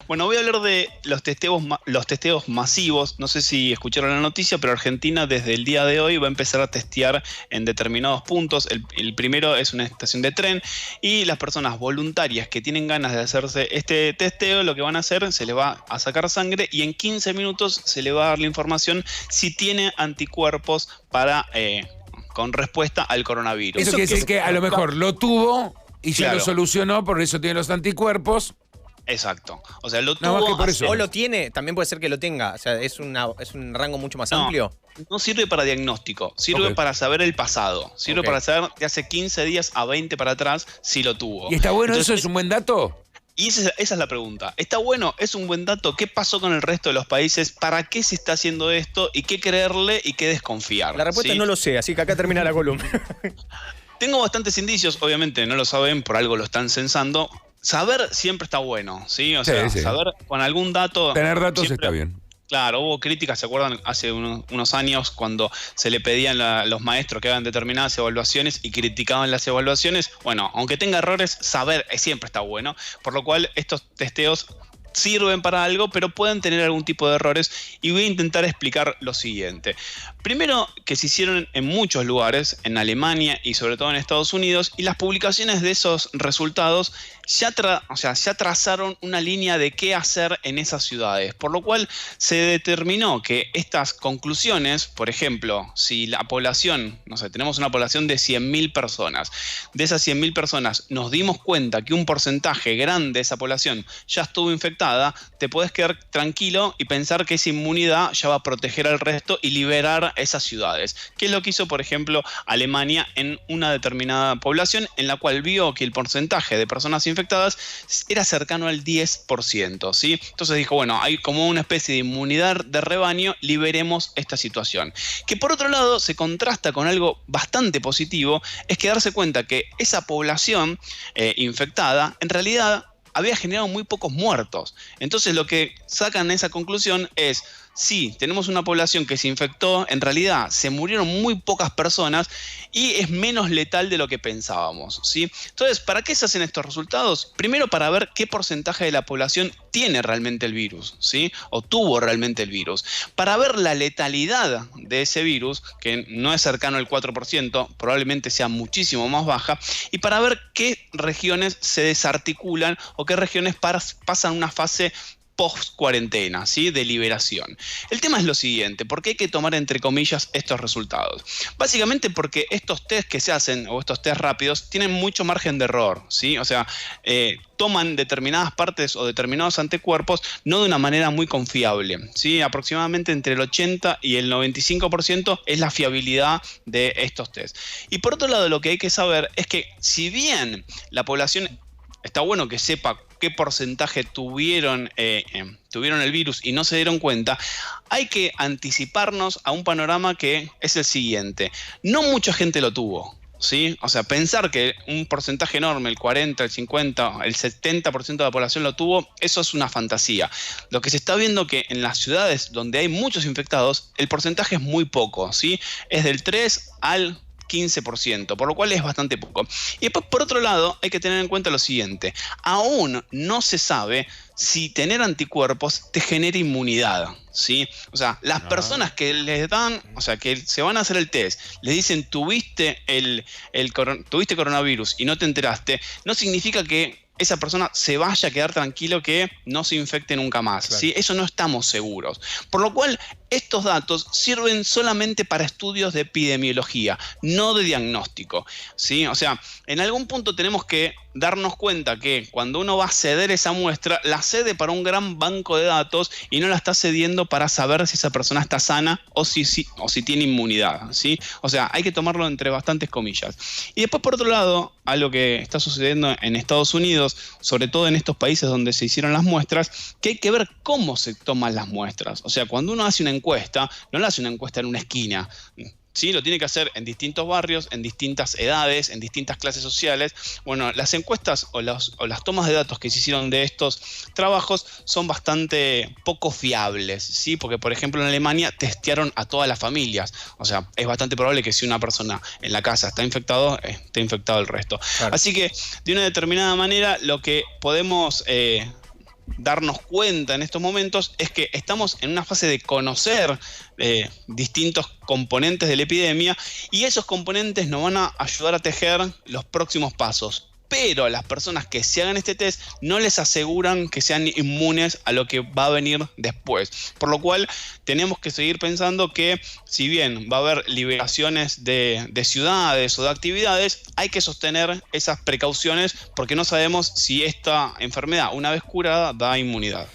Bueno, voy a hablar de los testeos masivos. No sé si escucharon la noticia, pero Argentina desde el día de hoy va a empezar a testear en determinados puntos. El primero es una estación de tren y las personas voluntarias que tienen ganas de hacerse este testeo, lo que van a hacer, se les va a sacar sangre y en 15 minutos se le va a dar la información si tiene anticuerpos con respuesta al coronavirus. Eso quiere decir que a lo mejor lo tuvo y ya lo Claro. solucionó, por eso tiene los anticuerpos. Exacto. O sea, lo Nada más tuvo que por eso. O lo tiene, también puede ser que lo tenga. O sea, es un rango mucho más amplio. No sirve para diagnóstico, sirve Ok. para saber el pasado, sirve Ok. para saber de hace 15 días a 20 para atrás si lo tuvo. ¿Y está bueno Entonces, eso? ¿Es un buen dato? Y esa es la pregunta. ¿Está bueno? ¿Es un buen dato? ¿Qué pasó con el resto de los países? ¿Para qué se está haciendo esto? ¿Y qué creerle y qué desconfiar? La respuesta ¿Sí? es no lo sé, así que acá termina la columna. Tengo bastantes indicios, obviamente no lo saben, por algo lo están censando. Saber siempre está bueno, ¿sí? O sea, Sí. saber con algún dato... Tener datos siempre- está bien. Claro, hubo críticas, ¿se acuerdan? Hace unos años cuando se le pedían a los maestros que hagan determinadas evaluaciones y criticaban las evaluaciones. Bueno, aunque tenga errores, saber siempre está bueno. Por lo cual estos testeos sirven para algo, pero pueden tener algún tipo de errores y voy a intentar explicar lo siguiente. Primero, que se hicieron en muchos lugares, en Alemania y sobre todo en Estados Unidos, y las publicaciones de esos resultados ya trazaron una línea de qué hacer en esas ciudades, por lo cual se determinó que estas conclusiones, por ejemplo, si la población, no sé, tenemos una población de 100.000 personas, de esas 100.000 personas nos dimos cuenta que un porcentaje grande de esa población ya estuvo infectada, te puedes quedar tranquilo y pensar que esa inmunidad ya va a proteger al resto y liberar esas ciudades, que es lo que hizo, por ejemplo, Alemania en una determinada población en la cual vio que el porcentaje de personas infectadas era cercano al 10%, ¿sí? Entonces dijo, bueno, hay como una especie de inmunidad de rebaño, liberemos esta situación. Que por otro lado se contrasta con algo bastante positivo, es que darse cuenta que esa población infectada en realidad había generado muy pocos muertos. Entonces lo que sacan esa conclusión es, sí, tenemos una población que se infectó, en realidad se murieron muy pocas personas y es menos letal de lo que pensábamos, ¿sí? Entonces, ¿para qué se hacen estos resultados? Primero para ver qué porcentaje de la población tiene realmente el virus, ¿sí? O tuvo realmente el virus. Para ver la letalidad de ese virus, que no es cercano al 4%, probablemente sea muchísimo más baja, y para ver qué regiones se desarticulan o qué regiones pasan una fase post-cuarentena, ¿sí? De liberación. El tema es lo siguiente, ¿por qué hay que tomar entre comillas estos resultados? Básicamente porque estos test que se hacen, o estos test rápidos, tienen mucho margen de error, ¿sí? O sea, toman determinadas partes o determinados anticuerpos no de una manera muy confiable, ¿sí? Aproximadamente entre el 80 y el 95% es la fiabilidad de estos test. Y por otro lado, lo que hay que saber es que si bien la población está bueno que sepa qué porcentaje tuvieron el virus y no se dieron cuenta, hay que anticiparnos a un panorama que es el siguiente. No mucha gente lo tuvo, ¿sí? O sea, pensar que un porcentaje enorme, el 40, el 50, el 70% de la población lo tuvo, eso es una fantasía. Lo que se está viendo que en las ciudades donde hay muchos infectados, el porcentaje es muy poco, ¿sí? Es del 3 al 15%, por lo cual es bastante poco. Y después, por otro lado, hay que tener en cuenta lo siguiente. Aún no se sabe si tener anticuerpos te genera inmunidad, ¿sí? O sea, las personas que les dan, o sea, que se van a hacer el test, les dicen tuviste tuviste coronavirus y no te enteraste, no significa que esa persona se vaya a quedar tranquilo que no se infecte nunca más, Claro. ¿sí? Eso no estamos seguros. Por lo cual, estos datos sirven solamente para estudios de epidemiología, no de diagnóstico, ¿sí? O sea, en algún punto tenemos que darnos cuenta que cuando uno va a ceder esa muestra, la cede para un gran banco de datos y no la está cediendo para saber si esa persona está sana o si tiene inmunidad, ¿sí? O sea, hay que tomarlo entre bastantes comillas. Y después, por otro lado, algo que está sucediendo en Estados Unidos, sobre todo en estos países donde se hicieron las muestras, que hay que ver cómo se toman las muestras. O sea, cuando uno hace una encuesta, no le hace una encuesta en una esquina. Sí, lo tiene que hacer en distintos barrios, en distintas edades, en distintas clases sociales. Bueno, las encuestas o las tomas de datos que se hicieron de estos trabajos son bastante poco fiables, ¿sí? Porque, por ejemplo, en Alemania testearon a todas las familias. O sea, es bastante probable que si una persona en la casa está infectado, esté infectado el resto. Claro. Así que, de una determinada manera, lo que podemos darnos cuenta en estos momentos es que estamos en una fase de conocer distintos componentes de la epidemia, y esos componentes nos van a ayudar a tejer los próximos pasos. Pero a las personas que se hagan este test no les aseguran que sean inmunes a lo que va a venir después. Por lo cual tenemos que seguir pensando que, si bien va a haber liberaciones de ciudades o de actividades, hay que sostener esas precauciones porque no sabemos si esta enfermedad, una vez curada, da inmunidad.